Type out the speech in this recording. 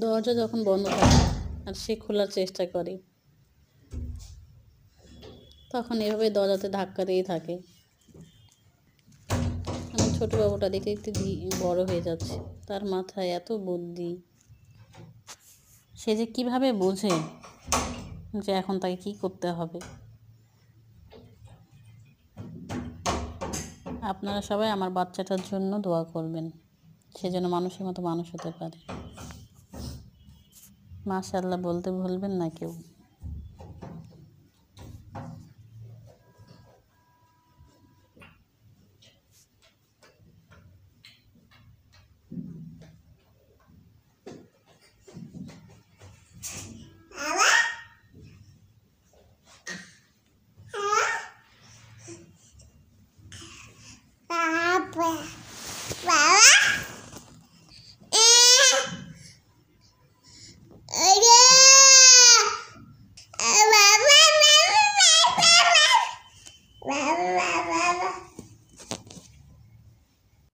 দরজা যখন বন্ধ থাকে আর সে খোলার চেষ্টা করে, তখন এভাবে দরজাতে ধাক্কা দিয়ে থাকে। আমার ছোটো বাবুটা দেখতে দেখতে বড় হয়ে যাচ্ছে, তার মাথায় এত বুদ্ধি, সে যে কিভাবে বোঝে যে এখন তাকে কি করতে হবে। আপনারা সবাই আমার বাচ্চাটার জন্য দোয়া করবেন, সে যেন মানুষের মতো মানুষ হতে পারে। মাশাআল্লাহ বলতে ভুলবেন না কেউ। Bye.